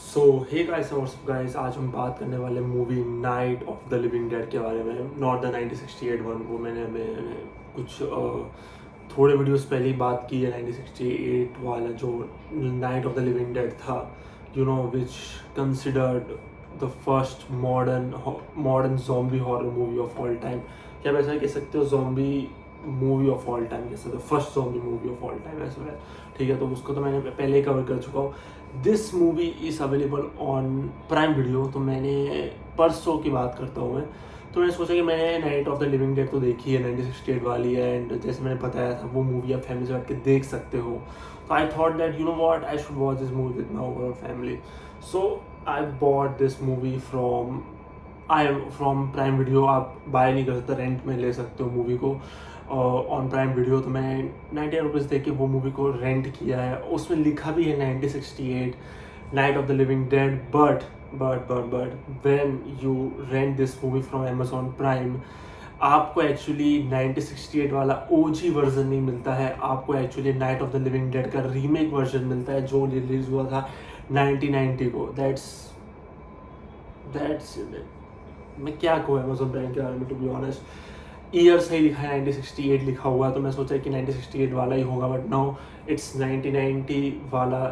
सो hey guys what's up guys, आज हम बात करने वाले movie night of the living Dead के बारे में। नॉट द 1968 वन, वो मैंने कुछ थोड़े वीडियोस पहले ही बात की है। 1968 वाला जो Night of the living Dead था, you know, which considered the first modern zombie horror movie of all time. क्या आप ऐसा कह सकते हो? Zombie movie of all time, जैसे the first zombie movie of all time ऐसा है। ठीक है, तो उसको तो मैंने पहले ही कवर कर चुका हूँ। This movie is available on prime video. तो मैंने परसों की बात करता हूँ मैं, तो मैंने सोचा कि मैंने night of the living dead तो देखी है, 1968 वाली है, एंड जैसे मैंने बताया था वो मूवी आप फैमिली से बैठ के देख सकते हो। तो I thought that you know what, I should watch this movie with my overall family. So I bought this movie from prime video. आप बाय नहीं कर सकते, रेंट में ले सकते हो मूवी को ऑन प्राइम वीडियो। तो मैं 90 रुपीज़ दे के वो मूवी को रेंट किया है। उसमें लिखा भी है 1968 night of the living dead, but when you rent this movie from Amazon prime, आपको एक्चुअली 1968 वाला ओजी वर्जन नहीं मिलता है, आपको actually night of the living dead का रीमेक वर्जन मिलता है जो रिलीज हुआ था 1990 को। दैट्स मैं क्या कहूँ अमेजोन प्राइम के बारे में, टू बी ऑनेस्ट। ईयर सही लिखा है, 1968 लिखा हुआ है, तो मैं सोचा कि 1968 वाला ही होगा, बट नाउ इट्स 1990 वाला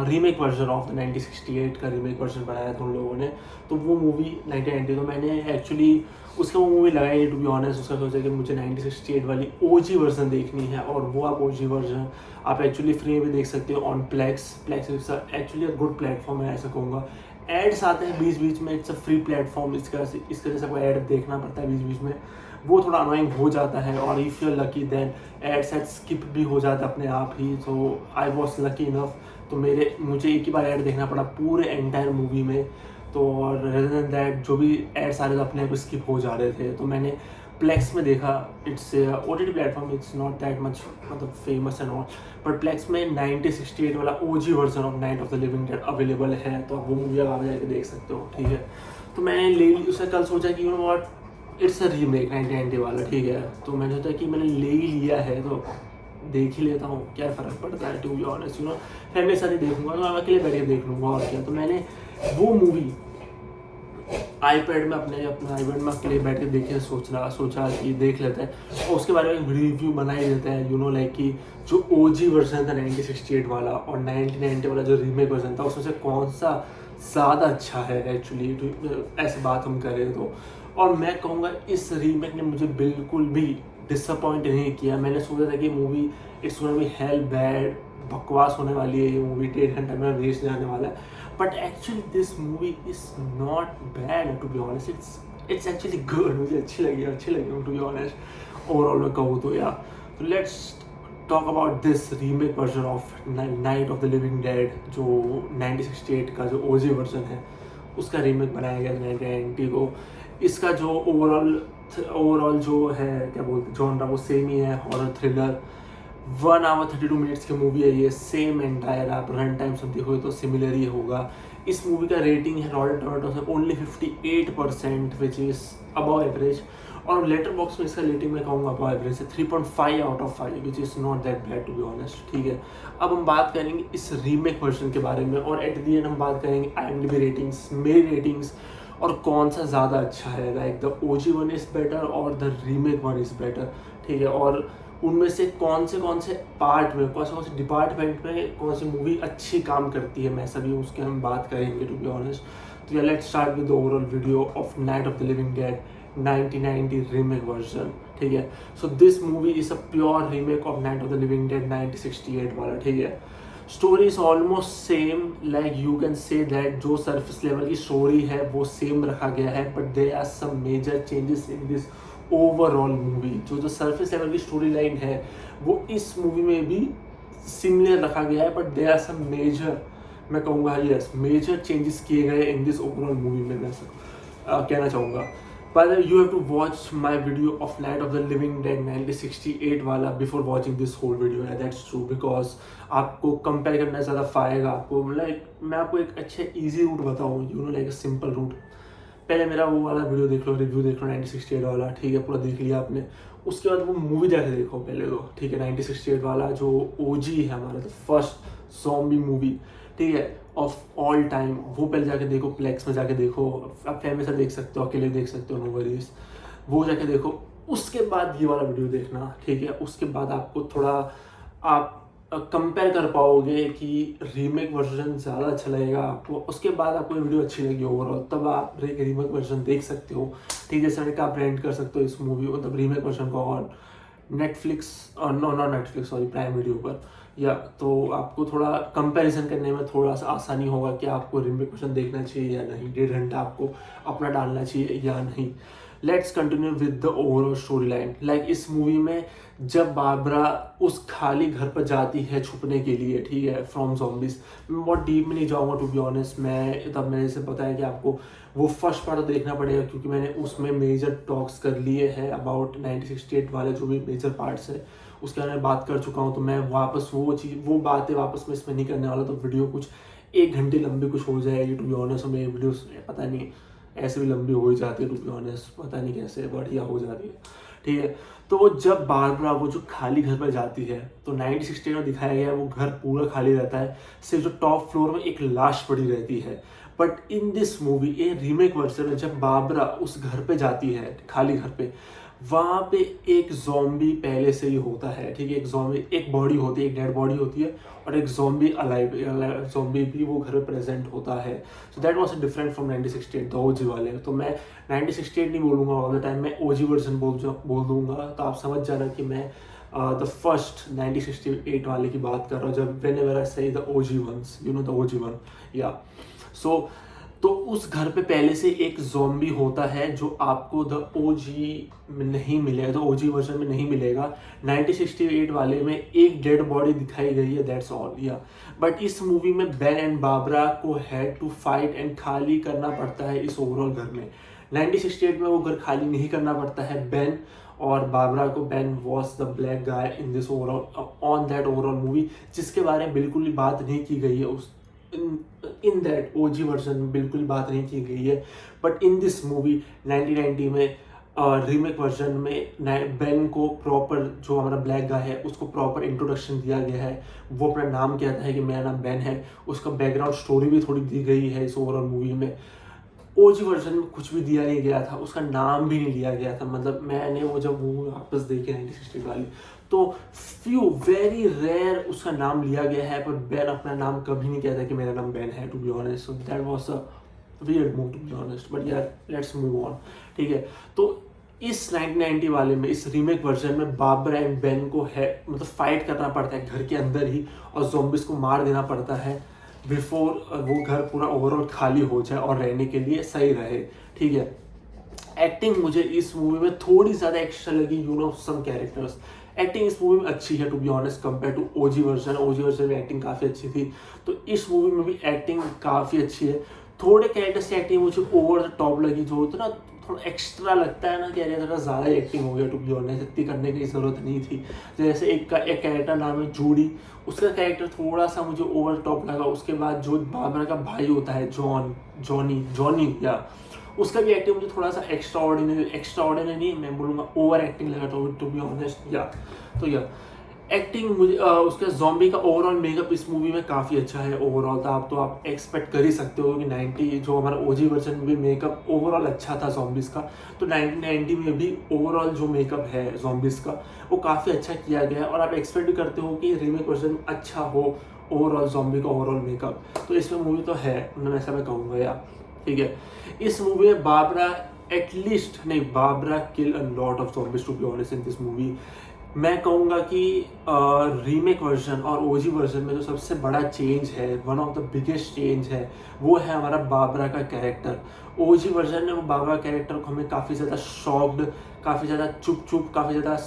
रीमेक वर्जन ऑफ द 1968 का रीमेक वर्जन बनाया था उन लोगों ने। तो वो मूवी 1990, तो मैंने एक्चुअली उसका वो मूवी लगाई, टू बी ऑनेस्ट। उसका सोचा कि मुझे 1968 वाली ओजी वर्जन देखनी है, और वो आप ओजी वर्जन आप एक्चुअली फ्री में भी देख सकते हो on Plex actually a good platform है, ऐसा कहूँगा। एड्स आते हैं बीच बीच में, इट्स अ फ्री प्लेटफॉर्म, इसका जैसे कोई ऐड देखना पड़ता है बीच बीच में, वो थोड़ा अनोइंग हो जाता है। और if you are lucky then ad skip भी हो जाता है अपने आप ही। तो आई वॉज लकी इनफ, तो मुझे एक ही बार ऐड देखना पड़ा पूरे एंटायर मूवी में। तो और रेदर देन दैट जो भी एड्स आ रहे थे अपने आप स्किप हो जा रहे थे, तो मैंने प्लेक्स में देखा। It's OTT platform, it's not that much मतलब famous and all, but Plex में 1968 वाला OG version of Night of the living Dead available है, तो आप वो मूवी आप जाके देख सकते हो। ठीक है, तो मैंने ले ली उसे। कल सोचा कि you know what, it's a remake 1990 वाला, ठीक है, तो मैंने सोचा कि मैंने ले ही लिया है तो देख ही लेता हूँ, क्या फ़र्क पड़ता है, to be honest. You know, family साथ ही देखूंगा, तो मैं अकेले बैठ के देख लूँगा, और क्या। तो मैंने वो मूवी आईपैड में अपने आईपैड में अकेले बैठ के देखे, सोचा कि देख लेते हैं, और उसके बारे में रिव्यू बना ही देते हैं। यू नो, लाइक कि जो ओजी वर्जन था 1968 वाला और 1990 वाला जो रीमेक वर्जन था, उसमें से कौन सा ज़्यादा अच्छा है एक्चुअली, ऐसी बात हम करें तो। और मैं कहूँगा इस रीमेक ने मुझे बिल्कुल भी डिसअपॉइंट नहीं किया। मैंने सोचा था कि movie it's gonna be hello bad, बकवास होने वाली है ये मूवी, 1.5 घंटा में वेस्ट जाने वाला है। But actually this movie is not bad, to be honest. It's actually good, मुझे अच्छी लगी टू बी ऑनेस्ट, ओवरऑल मैं कहूँ तो। या तो let's talk about this remake version of Night of the living dead, जो 1968 का जो ओजी वर्जन है उसका रीमेक बनाया गया 1990 को। इसका जो ओवरऑल जो है, क्या बोलते जॉनरा, वो सेम ही है, हॉरर थ्रिलर। 1 आवर 32 मिनट्स की मूवी है ये, सेम एंटायर। आप रन टाइम सब देखोगे तो सिमिलर ही होगा। इस मूवी का रेटिंग है रॉयल टोमेटो से only 58%, which is above average. और लेटर बॉक्स में इसका रेटिंग मैं कहूँगा अबव एवरेज है, 3.5 out of 5, which is not that bad to be honest. ठीक है, अब हम बात करेंगे इस रीमेक वर्जन के बारे में, और एट दी एंड हम बात करेंगे IMDb रेटिंग्स, मेरी रेटिंग्स, और कौन सा ज़्यादा अच्छा है, like the OG one is better और the remake one is better. ठीक है, और उनमें से कौन से पार्ट में, कौन से डिपार्टमेंट में कौन सी मूवी अच्छी काम करती है, मैं सभी उसके हम बात करेंगे, टू बी ऑनेस्ट। तो या let's start with the overall video of Night of the living dead 1990 remake version. ठीक है, so this movie is a pure remake of Night of the living Dead 1968 वाला। ठीक है, story is almost same, like you can say that जो surface level की story है वो same रखा गया है, but there are some major changes in this overall movie. जो सरफेस लेवल की स्टोरी लाइन है वो इस मूवी में भी सिमिलर रखा गया है, but there are some major, मैं कहूँगा यस, मेजर चेंजेस किए गए इन दिस ओवरऑल मूवी में, मैं कहना चाहूँगा। But you have to watch my video of Night of the Living Dead 1968 वाला before watching this whole video है, that's true, because आपको कंपेयर करना ज़्यादा फायदा आपको। लाइक मैं आपको एक अच्छे इजी रूट बताऊँ, you know, like a simple route. पहले मेरा वो वाला वीडियो देख लो, रिव्यू देख लो 1968 वाला, ठीक है, पूरा देख लिया आपने। उसके बाद वो मूवी जाके देखो पहले तो, ठीक है, 1968 वाला जो OG है हमारा, तो फर्स्ट ज़ॉम्बी मूवी, ठीक है, ऑफ ऑल टाइम, वो पहले जाके देखो, प्लेक्स में जाके देखो, आप फैमिली से देख सकते हो, अकेले देख सकते हो, नो वरीज, वो जाके देखो। उसके बाद ये वाला वीडियो देखना, ठीक है। उसके बाद आपको थोड़ा आप कंपेयर कर पाओगे कि रीमेक वर्जन ज़्यादा अच्छा लगेगा आपको। उसके बाद आपको ये वीडियो अच्छी लगी ओवरऑल, तब आप रीमेक वर्जन देख सकते हो, ठीक है। जैसे मैंने कहा, आप रेंट कर सकते हो इस मूवी को, मतलब रीमेक वर्जन को, और नेटफ्लिक्स और not Netflix, sorry, prime video पर, या तो आपको थोड़ा कंपैरिजन करने में थोड़ा सा आसानी होगा कि आपको रीमेक वर्जन देखना चाहिए या नहीं, 1.5 घंटा आपको अपना डालना चाहिए या नहीं। Let's continue with the overall story line. Like इस मूवी में जब बारबरा उस खाली घर पर जाती है छुपने के लिए, ठीक है, फ्रॉम zombies, मैं बहुत डीप में नहीं जाऊँगा टू बी ऑनेस्ट। मैंने जैसे बताया कि आपको वो फर्स्ट पार्ट देखना पड़ेगा, क्योंकि मैंने उसमें मेजर टॉक्स कर लिए हैं अबाउट 1968 वाले जो भी मेजर पार्ट्स है, उसके बारे में बात कर चुका हूँ। तो मैं वापस वो बातें वापस मैं इसमें नहीं करने वाला। तो वीडियो कुछ 1 घंटे लंबी कुछ हो जाएगी टू बी ऑनेस्ट। मेरी वीडियो पता नहीं ऐसे भी लंबी हो ही जाती है टू बी ऑनेस्ट, पता नहीं कैसे बढ़िया हो जाती है, ठीक है। तो वो जब बारबरा वो जो खाली घर पर जाती है, तो 1968 में दिखाया गया है वो घर पूरा खाली रहता है, सिर्फ जो टॉप फ्लोर में एक लाश पड़ी रहती है। But in this movie, A remake version में, जब बारबरा उस घर पे जाती है, खाली घर पे, वहाँ पे एक ज़ॉम्बी पहले से ही होता है, ठीक है। एक ज़ॉम्बी, एक बॉडी होती है, एक डेड बॉडी होती है, और एक ज़ॉम्बी अलाइव ज़ॉम्बी भी वो घर पे प्रेजेंट होता है। सो that was different from 1968 the OG वाले। तो मैं 1968 नहीं बोलूँगा ऑल द टाइम, मैं ओजी वर्जन बोल दूंगा, तो आप समझ जाना कि मैं द फर्स्ट 1968 वाले की बात कर रहा हूँ। जब whenever I say the OG ones, you know the OG one, या सो तो उस घर पे पहले से एक ज़ॉम्बी होता है जो आपको द ओजी में नहीं मिलेगा, द ओजी वर्जन में नहीं मिलेगा। 1968 वाले में एक डेड बॉडी दिखाई गई है, दैट्स ऑल, या। बट इस मूवी में बेन एंड बारबरा को हैड टू फाइट एंड खाली करना पड़ता है इस ओवरऑल घर में। 1968 में वो घर खाली नहीं करना पड़ता है बेन और बारबरा को। Ben was the black guy in this overall, on that overall movie, जिसके बारे में बिल्कुल भी बात नहीं की गई है उस इन दैट ओजी वर्जन में, बिल्कुल बात नहीं की गई है। बट इन दिस मूवी 1990 में रीमेक वर्जन में बेन को प्रॉपर, जो हमारा ब्लैक गाय है, उसको प्रॉपर इंट्रोडक्शन दिया गया है। वो अपना नाम कहता है कि मेरा नाम बेन है, उसका बैकग्राउंड स्टोरी भी थोड़ी दी गई है इस ओवरऑल मूवी में। ओजी वर्जन में कुछ भी दिया नहीं गया था, उसका नाम भी नहीं लिया गया था। मतलब मैंने वो जब वो वापस देखी 1960 वाली, तो फ्यू वेरी रेयर उसका नाम लिया गया है, पर बेन अपना नाम कभी नहीं कहता कि मेरा नाम बेन है, to be honest. So that was a weird move to be honest, but यार लेट्स मूव ऑन, ठीक है। तो इस 1990 वाले में, इस रीमेक वर्जन में, बारबरा एंड बेन को है मतलब फाइट करना पड़ता है घर के अंदर ही, और ज़ॉम्बीज़ को मार देना पड़ता है बिफोर वो घर पूरा ओवरऑल खाली हो जाए और रहने के लिए सही रहे, ठीक है। एक्टिंग मुझे इस मूवी में थोड़ी ज़्यादा एक्स्ट्रा लगी, you know some characters. Acting इस मूवी में अच्छी है to be honest, compare to OG version. OG version में एक्टिंग काफ़ी अच्छी थी, तो इस मूवी में भी एक्टिंग काफ़ी अच्छी है। थोड़े कैरेक्टर्स की एक्टिंग मुझे ओवर द टॉप लगी, जो होता है ना थोड़ा एक्स्ट्रा लगता है ना कि अरे थोड़ा ज़्यादा ही एक्टिंग हो गया टू बी ऑनेस्ट, इतनी करने की ज़रूरत नहीं थी। जैसे एक कैरेक्टर नाम है जूडी, उसका कैरेक्टर थोड़ा सा मुझे ओवर टॉप लगा। उसके बाद जो बारबरा का भाई होता है जॉनी, या उसका भी एक्टिंग मुझे थोड़ा सा एक्स्ट्रा ऑर्डिनरी मैं बोलूँगा ओवर एक्टिंग लगा टू बी ऑनेस्ट, या। तो या एक्टिंग मुझे उसका ज़ॉम्बी का ओवरऑल मेकअप इस मूवी में काफ़ी अच्छा है ओवरऑल। तो आप एक्सपेक्ट कर ही सकते हो कि 90 जो हमारा ओजी वर्जन में भी मेकअप ओवरऑल अच्छा था ज़ॉम्बीज़ का, तो 1990 में भी ओवरऑल जो मेकअप है ज़ॉम्बीज़ का वो काफ़ी अच्छा किया गया है। और आप एक्सपेक्ट भी करते हो कि रीमेक वर्जन अच्छा हो ओवरऑल ज़ॉम्बी का ओवरऑल मेकअप, तो इसमें मूवी तो है, ऐसा मैं कहूँगा यार, ठीक है। इस मूवी में Barbara kill a lot of zombies to be honest in this movie. मैं कहूँगा कि रीमेक वर्जन और ओजी वर्जन में जो सबसे बड़ा चेंज है, one of the biggest change है, वो है हमारा बारबरा का कैरेक्टर। ओजी वर्जन में वो बारबरा कैरेक्टर को हमें काफ़ी ज़्यादा शॉक्ड, काफ़ी ज़्यादा चुप, काफ़ी ज़्यादा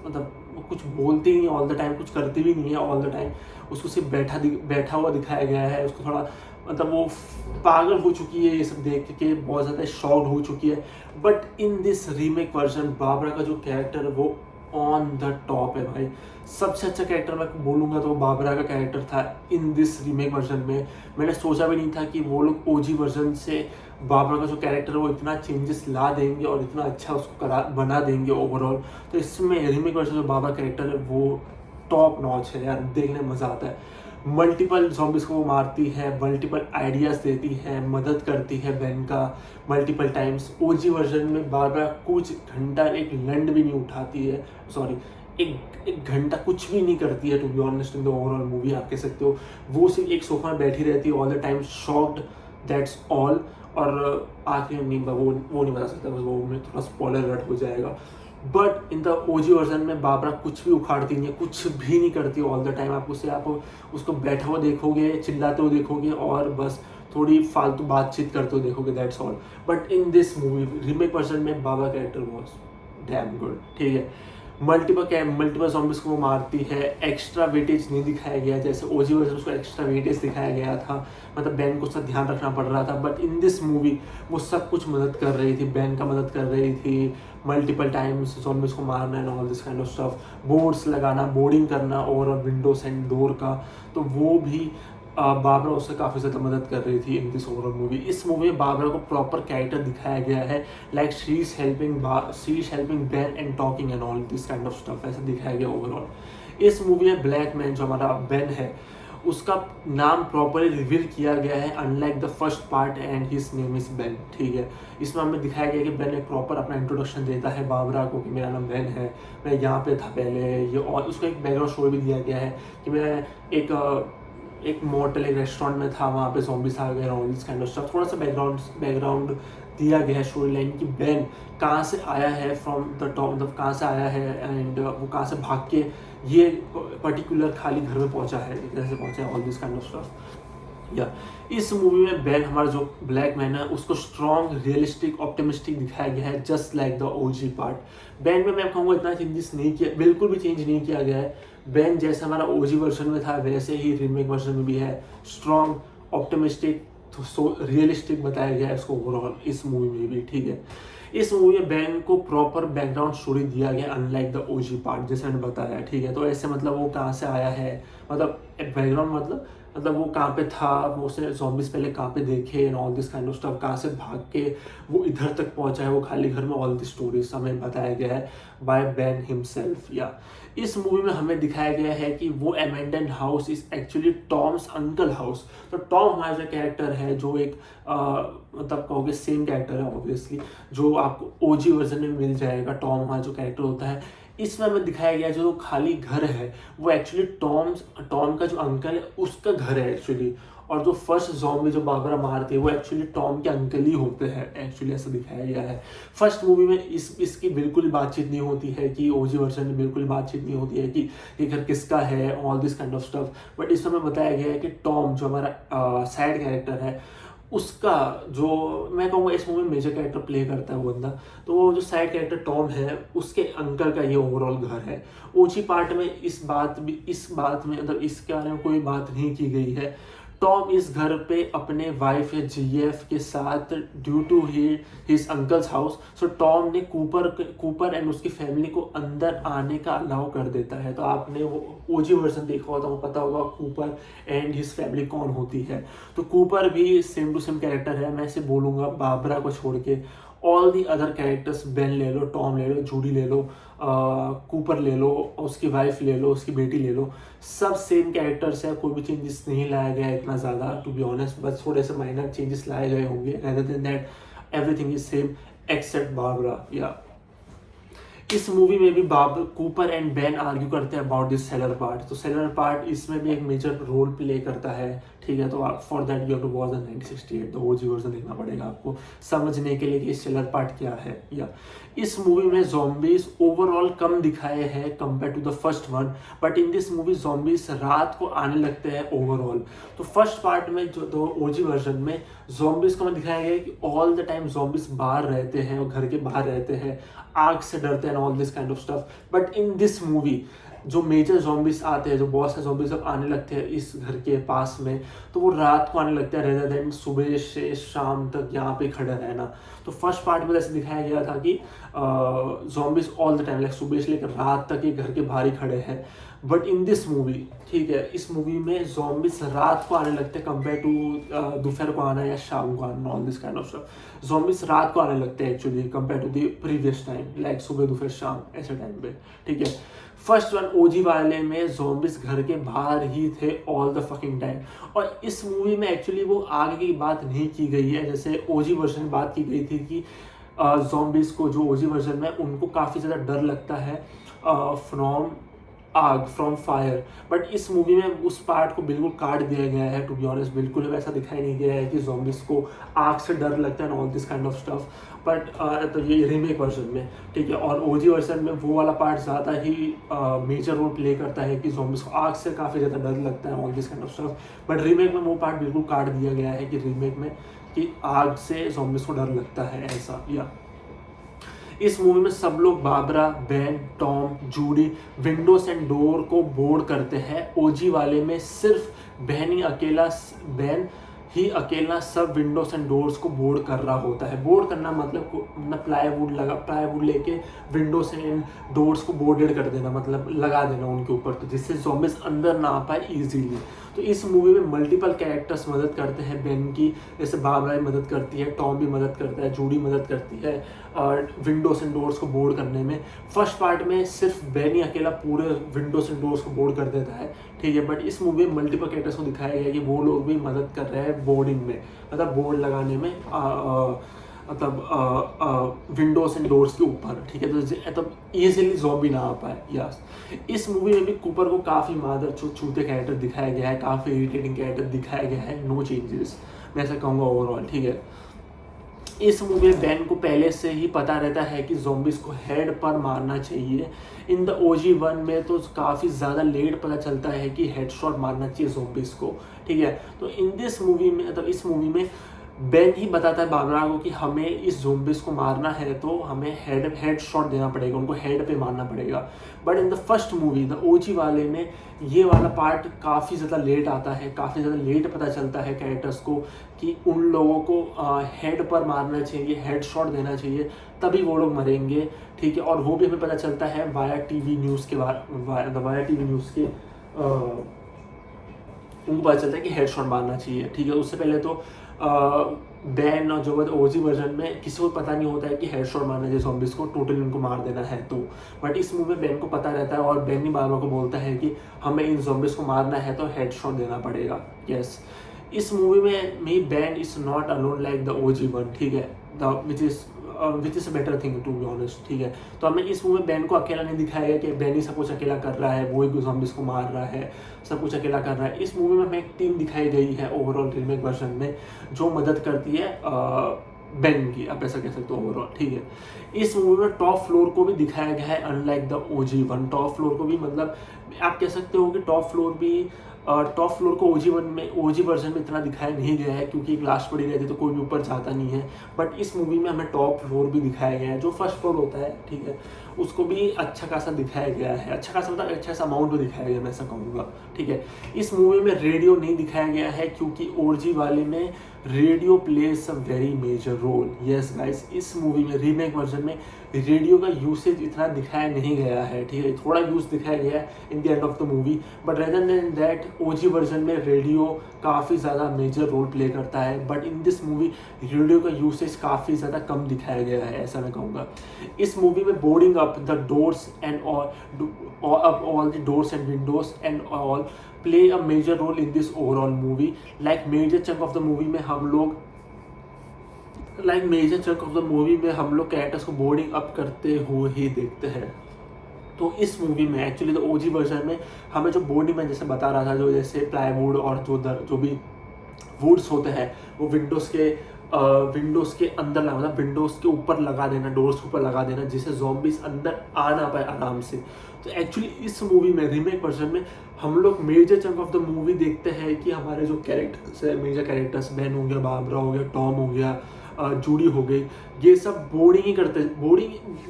मतलब कुछ बोलती नहीं ऑल द टाइम, कुछ करती भी नहीं है ऑल द टाइम। उसको सिर्फ बैठा हुआ दिखाया गया है। उसको थोड़ा मतलब वो पागल हो चुकी है ये सब देख के, बहुत ज़्यादा शॉक्ड हो चुकी है। But in this remake version Barbara का जो कैरेक्टर है वो ऑन द टॉप है भाई। सबसे अच्छा कैरेक्टर मैं बोलूँगा तो बारबरा का कैरेक्टर था इन दिस रीमेक वर्जन में। मैंने सोचा भी नहीं था कि वो लोग ओजी वर्जन से बारबरा का जो कैरेक्टर है वो इतना चेंजेस ला देंगे और इतना अच्छा उसको बना देंगे ओवरऑल। तो इसमें रीमेक वर्जन जो बारबरा कैरेक्टर है वो टॉप नॉच है यार, देखने में मज़ा आता है। मल्टीपल zombies को वो मारती है, मल्टीपल आइडियाज़ देती है, मदद करती है बेन का मल्टीपल टाइम्स। ओजी वर्जन में बारबरा कुछ घंटा एक लंड भी नहीं उठाती है, सॉरी एक घंटा कुछ भी नहीं करती है to be honest in the overall movie आप कह सकते हो। वो सिर्फ एक सोफा में बैठी रहती है all the time, shocked, that's all. और आखिरी में नहीं, वो नहीं बता सकता, बस वो में थोड़ा स्पॉइलर अलर्ट हो जाएगा। But in the OG version में बाबरा कुछ भी उखाड़ती नहीं है, कुछ भी नहीं करती ऑल द टाइम। आप उसको बैठा हुआ देखोगे, चिल्लाते हुए देखोगे और बस थोड़ी फालतू बातचीत करते हुए देखोगे, that's all. But in this movie remake version में बाबा कैरेक्टर वॉज डैम गुड, ठीक है। मल्टीपल zombies को वो मारती है, एक्स्ट्रा वेटेज नहीं दिखाया गया जैसे ओजी वर्जन उसको एक्स्ट्रा वेटेज दिखाया गया था, मतलब बैन को उसका ध्यान रखना पड़ रहा था। बट इन दिस मूवी वो सब कुछ मदद कर रही थी, बैन का मदद कर रही थी, मल्टीपल टाइम्स zombies को मारना and all this kind of stuff, boards लगाना, बोर्डिंग करना ओवरऑल विंडोज एंड डोर का, तो वो भी बाबरा उससे काफ़ी ज़्यादा मदद कर रही थी इन दिस ओवरऑल मूवी। इस मूवी में बाबरा को प्रॉपर कैरेक्टर दिखाया गया है, like she is helping ban and talking and all this kind of stuff, ऐसा दिखाया गया ओवरऑल। इस मूवी में ब्लैक मैन जो हमारा बैन है उसका नाम प्रॉपरली रिवील किया गया है, unlike the first part, and his name is ban, ठीक है। इसमें हमें दिखाया गया कि बैन एक प्रॉपर अपना इंट्रोडक्शन देता है बाबरा को कि मेरा नाम बैन है, मैं यहाँ पे था पहले ये, और उसको एक बैकग्राउंड स्टोरी भी दिया गया है कि मैं एक मोटल, एक रेस्टोरेंट में था, वहाँ पे zombies आ गए, all this kind of stuff. थोड़ा सा बैकग्राउंड दिया गया है स्टोरी लाइन कि बैन कहाँ से आया है, फ्रॉम द टॉप, मतलब कहाँ से आया है एंड वो कहाँ से भाग के ये पर्टिकुलर खाली घर में पहुँचा है, कैसे पहुँचा है, all this kind of stuff. या इस मूवी में बैन हमारा जो ब्लैक मैन है उसको स्ट्रॉन्ग, रियलिस्टिक, ऑप्टिमिस्टिक दिखाया गया है, just like the OG part. Ban में मैं कहूँगा इतना चेंजेस नहीं किया, बिल्कुल भी चेंज नहीं किया गया है। बैन जैसा हमारा ओजी वर्जन में था वैसे ही रीमेक वर्जन में भी है, स्ट्रॉन्ग, ऑप्टिमिस्टिक, सो रियलिस्टिक बताया गया है इसको ओवरऑल इस मूवी में भी, ठीक है। इस मूवी में बैन को प्रॉपर बैकग्राउंड स्टोरी दिया गया अनलाइक द ओजी पार्ट, जैसे मैंने बताया, ठीक है। तो ऐसे मतलब वो कहाँ से आया है, मतलब बैकग्राउंड मतलब वो कहाँ पे था, वो उसने zombies पहले कहाँ पे देखे and all this kind of stuff, कहाँ से भाग के वो इधर तक पहुँचा है वो खाली घर में, ऑल दिस स्टोरीज हमें बताया गया है बाय बैन हिमसेल्फ। या इस मूवी में हमें दिखाया गया है कि वो abandoned house is actually Tom's uncle house. तो टॉम हमारा जो कैरेक्टर है, जो एक मतलब कहोगे सेम कैरेक्टर है ऑब्वियसली, जो आपको ओजी वर्जन में मिल जाएगा। टॉम हमारा जो कैरेक्टर होता है, इसमें हमें दिखाया गया जो खाली घर है वो एक्चुअली टॉम का जो अंकल है उसका घर है एक्चुअली, और जो फर्स्ट ज़ॉम्बी जो बाबरा मारती है वो एक्चुअली टॉम के अंकल ही होते हैं एक्चुअली, ऐसा दिखाया गया है। फर्स्ट मूवी में इसकी बिल्कुल ही बातचीत नहीं होती है कि ओजी वर्जन में बिल्कुल बातचीत नहीं होती है कि ये घर किसका है, all this kind of stuff. But इसमें हमें बताया गया है कि टॉम जो हमारा साइड कैरेक्टर है उसका, जो मैं कहूँगा इस मूवी में मेजर कैरेक्टर प्ले करता है वो बंदा, तो वो जो साइड कैरेक्टर टॉम है उसके अंकल का ये ओवरऑल घर है। ओजी पार्ट में इस बात में मतलब इसके बारे में कोई बात नहीं की गई है। टॉम इस घर पे अपने वाइफ या जीएफ के साथ due to his uncle's house, so Tom ने कूपर एंड उसकी फैमिली को अंदर आने का अलाउ कर देता है। तो आपने वो ओजी वर्जन देखा होगा, वो पता होगा कूपर एंड हिज फैमिली कौन होती है। तो कूपर भी सेम टू सेम कैरेक्टर है, मैं इसे बोलूँगा बाबरा को छोड़ के all the other characters, Ben ले लो, टॉम ले लो, जूडी ले लो, कूपर ले लो, उसकी वाइफ ले लो, उसकी बेटी ले लो, सब सेम कैरेक्टर्स है, कोई भी चेंजेस नहीं लाया गया है इतना ज़्यादा टू बी ऑनेस्ट, बस थोड़े से माइनर चेंजेस लाए गए होंगे, rather than that everything is same except Barbara. या इस मूवी में भी कूपर एंड बेन आर्ग्यू करते हैं अबाउट दिस सेलर पार्ट। तो सेलर पार्ट इसमें भी एक मेजर रोल प्ले करता है, ठीक है। तो for that you have to watch the 1968, तो ओजी वर्जन देखना पड़ेगा आपको समझने के लिए कि सेलर पार्ट क्या है। या इस मूवी में zombies ओवरऑल कम दिखाए हैं compare to the first one, but in this movie zombies रात को आने लगते हैं ओवरऑल। तो फर्स्ट पार्ट में जो ओजी वर्जन में zombies को हमें दिखाया गया है कि ऑल द टाइम zombies बाहर रहते हैं और घर के बाहर रहते हैं, आग से डरते हैं all this kind of stuff. But in this movie जो मेजर zombies आते हैं, जो बहुत से zombies अब आने लगते हैं इस घर के पास में, तो वो रात को आने लगते हैं रेदर देन सुबह से शाम तक यहाँ पे खड़े रहना। तो फर्स्ट पार्ट में ऐसे दिखाया गया था कि zombies all the time, like सुबह से लेकर रात तक ये घर के बाहर ही खड़े हैं। बट इन दिस मूवी, ठीक है, इस मूवी में zombies रात को आने लगते हैं कंपेयर टू दोपहर को आना या शाम को आना, all this kind of stuff. zombies रात को आने लगते हैं actually compare to the previous time, like सुबह दोपहर शाम ऐसे टाइम पे, ठीक है। फर्स्ट वन ओजी वाले में zombies घर के बाहर ही थे ऑल द फकिंग टाइम, और इस मूवी में एक्चुअली वो आगे की बात नहीं की गई है, जैसे ओजी वर्जन में बात की गई थी कि zombies को जो ओजी वर्जन में उनको काफ़ी ज़्यादा डर लगता है फ्रॉम आग, फ्रॉम फायर, बट इस मूवी में उस पार्ट को बिल्कुल काट दिया गया है। टू बी ऑनेस्ट बिल्कुल वैसा दिखाई नहीं गया है कि zombies को आग से डर लगता है all this kind of stuff, but तो ये रीमेक वर्जन में, ठीक है। और ओजी वर्जन में वो वाला पार्ट ज़्यादा ही मेजर रोल प्ले करता है कि zombies को आग से काफ़ी ज़्यादा डर लगता है all this kind of stuff, but remake में वो पार्ट बिल्कुल काट दिया गया है कि रीमेक में कि आग से zombies को डर लगता है ऐसा। या इस मूवी में सब लोग Barbara, Ben, Tom, Judy windows and door को बोर्ड करते हैं। ओजी वाले में सिर्फ बेन ही अकेला सब विंडोज एंड डोर्स को बोर्ड कर रहा होता है। बोर्ड करना मतलब प्लाईवुड लेके विंडोज एंड डोर्स को बोर्डेड कर देना, मतलब लगा देना उनके ऊपर, तो जिससे zombies अंदर ना आ पाए इजीली। तो इस मूवी में मल्टीपल कैरेक्टर्स मदद करते हैं बेन की, जैसे बाबरा मदद करती है, टॉम भी मदद करता है, जूडी मदद करती है और विंडोज एंड डोर्स को बोर्ड करने में। फर्स्ट पार्ट में सिर्फ बेन ही अकेला पूरे विंडोज एंड डोर्स को बोर्ड कर देता है, ठीक है, बट इस मूवी में मल्टीपल कैरेक्टर्स को दिखाया गया है कि वो लोग भी मदद कर रहे हैं बोर्डिंग में, मतलब बोर्ड लगाने में, मतलब विंडोज एंड डोर्स के ऊपर, ठीक है, तो ईजिली ज़ॉम्बी ना आ पाए। यस, इस मूवी में भी कूपर को काफ़ी मादर चूते कैरेक्टर दिखाया गया है, काफ़ी इरिटेटिंग कैरेक्टर दिखाया गया है, नो चेंजेस मैं ऐसा कहूँगा ओवरऑल, ठीक है। इस मूवी में बेन को पहले से ही पता रहता है कि zombies को हेड पर मारना चाहिए। इन द ओजी वन में तो काफ़ी ज़्यादा लेट पता चलता है कि हेड शॉट मारना चाहिए zombies को, ठीक है। तो इन दिस मूवी में, मतलब इस मूवी में बेन ही बताता है बाबरा को कि हमें इस zombies को मारना है तो हमें हेड शॉट देना पड़ेगा, उनको हेड पे मारना पड़ेगा। But in the first movie the OG वाले में ये वाला पार्ट काफ़ी ज़्यादा लेट आता है, काफ़ी ज़्यादा लेट पता चलता है कैरेक्टर्स को कि उन लोगों को हेड पर मारना चाहिए, हेड शॉट देना चाहिए, तभी वो लोग मरेंगे, ठीक है। और वो भी हमें पता चलता है वाया टीवी न्यूज़ के वाया टीवी न्यूज़ के उनको पता चलता है कि हेड शॉट मारना चाहिए, ठीक है। उससे पहले तो बैन और जो ओजी वर्जन में किसी को पता नहीं होता है कि हेड शॉट मारना चाहिए zombies को, टोटली उनको मार देना है तो। बट इस मूवी में बैन को पता रहता है और बैन ही बाबा को बोलता है कि हमें इन zombies को मारना है तो हेड शॉट देना पड़ेगा। यस, इस मूवी में me Ben is not alone like the OG one, ठीक है, which is a better thing to be honest, ठीक है। तो हमें इस मूवी में बैन को अकेला नहीं दिखाया गया कि बैन ही सब कुछ अकेला कर रहा है, वो ही zombies को मार रहा है, सब कुछ अकेला कर रहा है। इस मूवी में हमें एक टीम दिखाई गई है ओवरऑल रीमेक वर्जन में जो मदद करती है बैन की, आप ऐसा कह सकते हो ओवरऑल, ठीक है। इस मूवी में टॉप फ्लोर को भी दिखाया गया है unlike the OG one. Top floor को भी, मतलब आप कह सकते हो कि टॉप फ्लोर को ओजी वर्जन में इतना दिखाया नहीं गया है क्योंकि ग्लास पड़ी रहती है तो कोई भी ऊपर जाता नहीं है। बट इस मूवी में हमें टॉप फ्लोर भी दिखाया गया है, जो फर्स्ट फ्लोर होता है, ठीक है, उसको भी अच्छा खासा दिखाया गया है, अच्छा खासा मतलब अच्छा सा अमाउंट में दिखाया गया, मैं ऐसा कहूँगा, ठीक है। इस मूवी में रेडियो नहीं दिखाया गया है क्योंकि ओजी वाले में radio plays a very major role. Yes guys, इस मूवी में रीमेक वर्जन में रेडियो का यूसेज इतना दिखाया नहीं गया है, ठीक है, थोड़ा यूज दिखाया गया है in the end of the movie, but rather than that OG version में रेडियो काफ़ी ज़्यादा मेजर रोल प्ले करता है। But in this movie radio का यूसेज काफ़ी ज़्यादा कम दिखाया गया है, ऐसा मैं कहूँगा। इस मूवी में boarding up the doors and all the doors and windows and all play a major role in this overall movie. Like major chunk of the movie में हम लोग कैरेक्टर्स को बोर्डिंग अप करते हुए ही देखते हैं। तो इस मूवी में एक्चुअली तो ओजी वर्जन में हमें जो बोर्डिंग में जैसे बता रहा था, जो जैसे प्लाईवुड और जो भी वुड्स होते हैं वो विंडोज़ के अंदर लगा, मतलब विंडोज़ के ऊपर लगा देना, डोर्स के ऊपर लगा देना, जिससे zombies अंदर आ ना पाए आराम से। तो एक्चुअली इस मूवी में रीमेक वर्जन में हम लोग major chunk of the movie देखते हैं कि हमारे जो कैरेक्टर्स है, मेजर कैरेक्टर्स, बेन हो गया, बाबरा हो गया, टॉम हो गया, जूडी हो गई, ये सब बोर्डिंग ही करते हैं,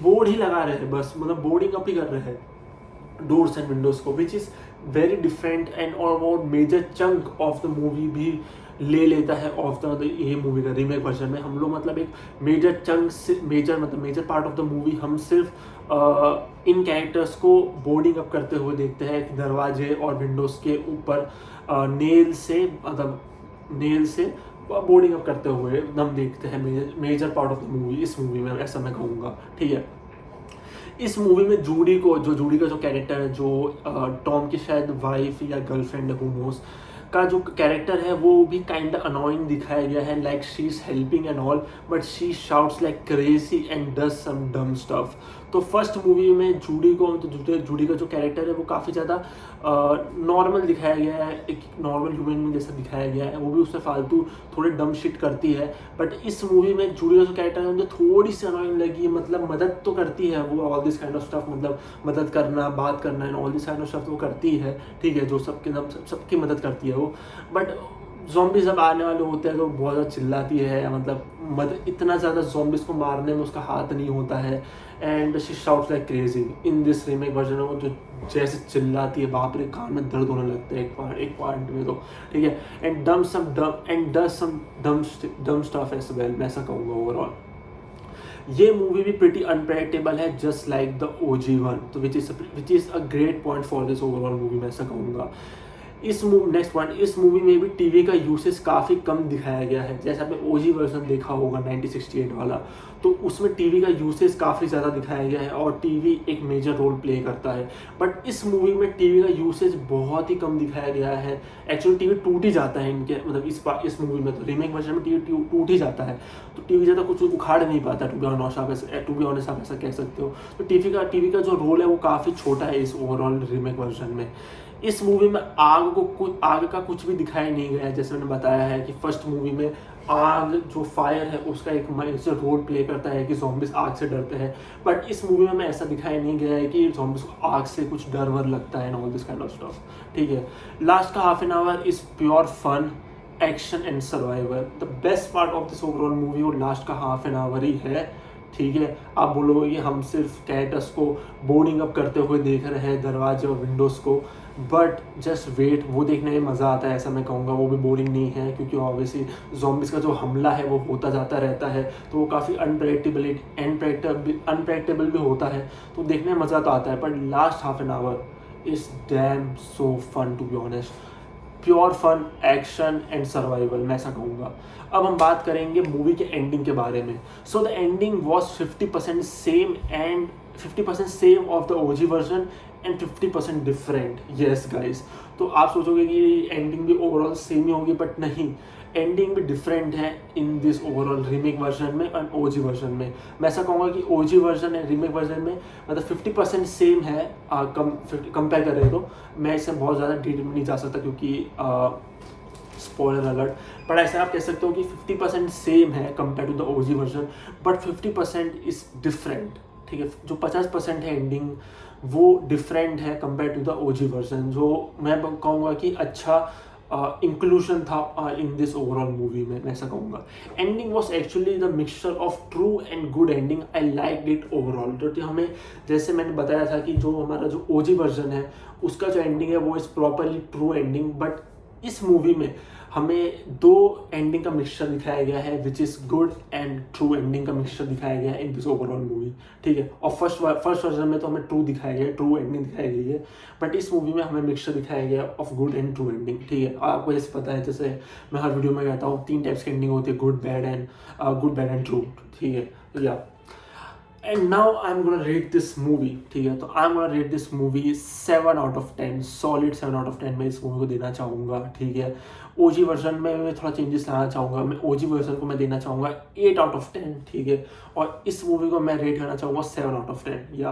बोर्ड ही लगा रहे हैं बस, मतलब बोर्डिंग अप ही कर रहे हैं डोर्स एंड विंडोज़ को, which is very different and और major chunk of the movie भी ले लेता है ऑफ द ये मूवी का रीमेक वर्जन में। हम लोग मतलब एक major part of the movie हम सिर्फ इन कैरेक्टर्स को बोर्डिंग अप करते हुए देखते हैं दरवाजे और विंडोज़ के ऊपर नेल से बोर्डिंग अप करते हुए हम देखते हैं major part of the movie इस मूवी में, ऐसा मैं कहूँगा, ठीक है। इस मूवी में जूडी का जो कैरेक्टर है, जो टॉम की शायद वाइफ या गर्लफ्रेंड हू नोस का जो कैरेक्टर है, वो भी काइंड अनोइंग दिखाया गया है। Like she is helping and all, but she shouts like crazy and does some dumb stuff. तो फर्स्ट मूवी में जूडी का जो कैरेक्टर है वो काफ़ी ज़्यादा नॉर्मल दिखाया गया है, एक नॉर्मल ह्यूमन जैसा दिखाया गया है। वो भी उससे फालतू थोड़े डम शिट करती है। बट इस मूवी में जूडी का जो कैरेक्टर है मुझे थोड़ी सी अनोइंग लगी। मतलब मदद तो करती है वो, all this kind of stuff, मतलब मदद करना, बात करना and all this kind of stuff वो करती है, ठीक है, जो सबकी मदद करती है वो। बट ज़ॉम्बी जब आने वाले होते हैं तो बहुत ज़्यादा चिल्लाती है, मतलब इतना ज़्यादा ज़ॉम्बीज़ को मारने में उसका हाथ नहीं होता है। And she shouts like crazy in this remake version में, वो जो जैसे चिल्लाती है, बाप रे, कान में दर्द होने लगता है एक पॉइंट में तो, ठीक है। And does some dumb stuff as well, मैं ऐसा कहूँगा ओवरऑल। ये मूवी भी प्रिटी अनप्रेडिक्टेबल है, just like the OG one, तो which is a great point for this overall movie, मैं ऐसा कहूँगा। नेक्स्ट पॉइंट, इस मूवी में भी टीवी का यूसेज काफ़ी कम दिखाया गया है। जैसे आपने OG वर्जन देखा होगा 1968 वाला, तो उसमें टीवी का यूसेज काफ़ी ज़्यादा दिखाया गया है और टीवी एक मेजर रोल प्ले करता है। बट इस मूवी में टीवी का यूसेज बहुत ही कम दिखाया गया है। एक्चुअली टीवी टूट ही जाता है इनके, मतलब इस मूवी में तो, रीमेक वर्जन में टीवी टूट ही जाता है, तो टीवी ज़्यादा कुछ उखाड़ नहीं पाता। टू बी ऑनेस्ट आप ऐसा कह सकते हो। तो टीवी का जो रोल है वो काफ़ी छोटा है इस ओवरऑल रीमेक वर्जन में। इस मूवी में आग का कुछ भी दिखाया नहीं गया है। जैसे मैंने बताया है कि फर्स्ट मूवी में आग, जो फायर है, उसका एक मेजर रोल प्ले करता है कि ज़ॉम्बीज़ आग से डरते हैं। बट इस मूवी में ऐसा दिखाया नहीं गया है कि ज़ॉम्बीज़ को आग से कुछ डर वर लगता है and all this kind of stuff, ठीक है। लास्ट का half an hour is pure fun, action and survival. The best part of this overall movie वो लास्ट का हाफ एन आवर ही है, ठीक है। आप बोलोगे कि हम सिर्फ कैरेक्टर्स को बोर्डिंग अप करते हुए देख रहे हैं, दरवाजे और विंडोज़ को, बट जस्ट वेट, वो देखने में मज़ा आता है, ऐसा मैं कहूँगा। वो भी बोरिंग नहीं है, क्योंकि ऑब्वियसली ज़ॉम्बीज़ का जो हमला है वो होता जाता रहता है, तो वो काफ़ी अनप्रेडिक्टेबल भी होता है, तो देखने में मज़ा तो आता है। But last half an hour is damn so fun, to be honest. Pure fun, action and survival, मैं ऐसा कहूँगा। अब हम बात करेंगे मूवी के एंडिंग के बारे में। So the ending was 50% same of the OG version and 50% different. Yes guys, तो आप सोचोगे कि एंडिंग भी ओवरऑल सेम ही होगी, बट नहीं, एंडिंग भी डिफरेंट है इन दिस ओवरऑल रीमेक वर्जन में एंड OG वर्जन में। मैं ऐसा कहूँगा कि OG version and remake version में मतलब 50% सेम है, कंपेयर करें तो। मैं इससे बहुत ज़्यादा डिटेल में नहीं जा सकता क्योंकि स्पॉइलर अलर्ट, पर ऐसा आप कह सकते हो कि 50% सेम है compare to the OG version, but 50% is different, ठीक है। जो 50% है एंडिंग, वो डिफरेंट है compare to the OG version, जो मैं कहूँगा कि अच्छा इंक्लूजन था इन दिस ओवरऑल मूवी में, मैं ऐसा कहूँगा। Ending was actually the mixture of true and good ending. I like it overall. तो हमें, जैसे मैंने बताया था कि जो हमारा जो OG वर्जन है उसका जो एंडिंग है वो is properly true ending, but इस मूवी में हमें दो एंडिंग का मिक्सचर दिखाया गया है, which is good and true ending का मिक्सचर दिखाया गया है इन दिस ओवरऑल मूवी, ठीक है। और फर्स्ट वर्जन में तो हमें ट्रू दिखाया गया है, ट्रू एंडिंग दिखाई गई है, बट इस मूवी में हमें मिक्सचर दिखाया गया of good and true ending, ठीक है। और आपको जैसे पता है, जैसे मैं हर वीडियो में कहता हूँ 3 टाइप्स की एंडिंग होती है, गुड बैड एंड ट्रू, ठीक है। तो या and now I'm gonna rate this movie, ठीक है। तो I'm gonna rate this movie 7 out of 10, solid 7 out of 10 मैं इस मूवी को देना चाहूँगा, ठीक है। OG वर्जन में मैं थोड़ा चेंजेस लाना चाहूँगा, मैं OG वर्जन को मैं देना चाहूँगा 8 out of 10, ठीक है। और इस मूवी को मैं रेट करना चाहूँगा 7 out of 10, या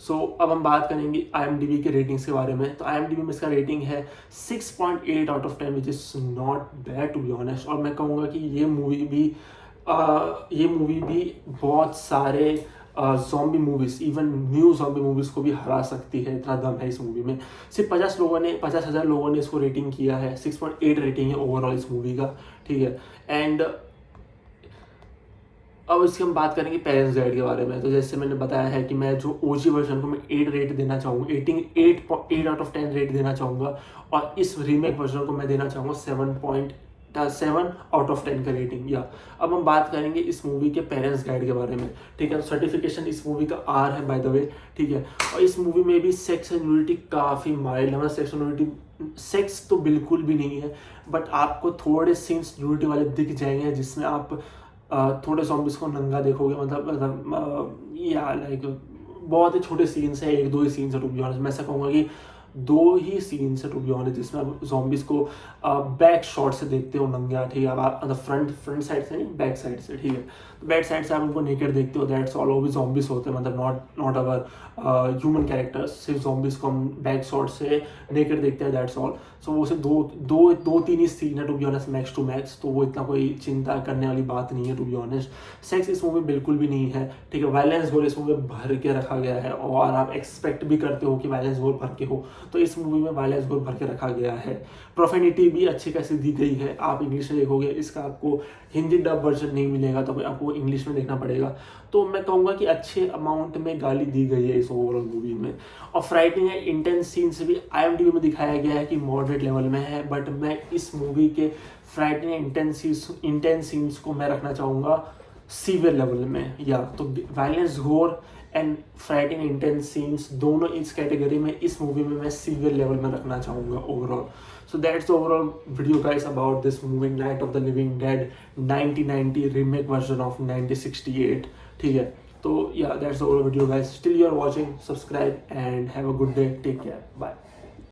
सो अब हम बात करेंगे IMDb के रेटिंग्स के बारे में। तो IMDb में इसका रेटिंग है 6.8 out of 10, which is not bad to be honest. और मैं कहूँगा कि ये मूवी भी बहुत सारे zombie movies, even new zombie movies को भी हरा सकती है, इतना दम है इस मूवी में। सिर्फ 50,000 लोगों ने इसको रेटिंग किया है, 6.8 रेटिंग है ओवरऑल इस मूवी का, ठीक है। एंड अब इसकी हम बात करेंगे पेरेंट्स गाइड के बारे में। तो जैसे मैंने बताया है कि मैं जो OG वर्जन को मैं 8 रेट देना चाहूँगा, 8 out of 10 रेट देना चाहूँगा, और इस रीमेक वर्जन को मैं देना चाहूँगा 7/10 का रेटिंग। या अब हम बात करेंगे इस मूवी के पेरेंट्स गाइड के बारे में, ठीक है। सर्टिफिकेशन इस मूवी का R है बाय द वे, ठीक है। और इस मूवी में भी सेक्स एंड न्यूडिटी काफ़ी माइल्ड है, मतलब सेक्स एंड न्यूडिटी, सेक्स तो बिल्कुल भी नहीं है, बट आपको थोड़े सीन्स न्यूडिटी वाले दिख जाएंगे जिसमें आप थोड़े zombies को नंगा देखोगे, मतलब या लाइक बहुत ही छोटे सीन्स है, 1-2 ही सीन्स है टू बी ऑनेस्ट। मैं ऐसा कहूँगा कि 2 ही सीन्स है टू बी ऑनेस्ट जिसमें आप zombies को बैक शॉट से देखते हो नंगा, ठीक है। आप मतलब फ्रंट साइड से नहीं, बैक साइड से, ठीक है। तो बैक साइड से आप उनको नेकेड देखते हो, दैट्स ऑल। वो भी zombies होते हैं, मतलब नॉट अवर ह्यूमन कैरेक्टर्स, सिर्फ zombies को हम बैक शॉट से नेकेड देखते हैं, दैट्स ऑल। सो वो सिर्फ दो तीन ही सीन है to be honest, max to max, तो वो इतना कोई चिंता करने वाली बात नहीं है टू बी ऑनेस्ट। सेक्स इस मूवी बिल्कुल भी नहीं है, ठीक है। वायलेंस गोल इस मूवी में भर के रखा गया है, और आप एक्सपेक्ट भी करते हो कि वायलेंस गोल भर के हो, तो इस मूवी में वायलेंस गोल भर के रखा गया है। प्रोफेनिटी भी अच्छी खासी दी गई है, आप इंग्लिश में देखोगे, इसका आपको हिंदी डब वर्जन नहीं मिलेगा, तो आपको इंग्लिश में देखना पड़ेगा। तो मैं कहूँगा कि अच्छे अमाउंट में गाली दी गई है इस ओवरऑल मूवी में। और फ्राइटनिंग है, इंटेंस सीन्स भी IMDb में दिखाया गया है कि मॉडरेट लेवल में है, बट मैं इस मूवी के फ्राइटनिंग इंटेंस सीन्स को मैं रखना चाहूँगा सीवियर लेवल में। या तो वायलेंस, गोर एंड फ्राइटनिंग इंटेंस सीन्स दोनों इस कैटेगरी में, इस मूवी में मैं सीवियर लेवल में रखना चाहूँगा overall. So that's the overall video guys about this movie night of the living dead 1990 remake version of 1968, ठीक है। तो या that's the overall video guys, still you are watching, subscribe and have a good day, take care, bye.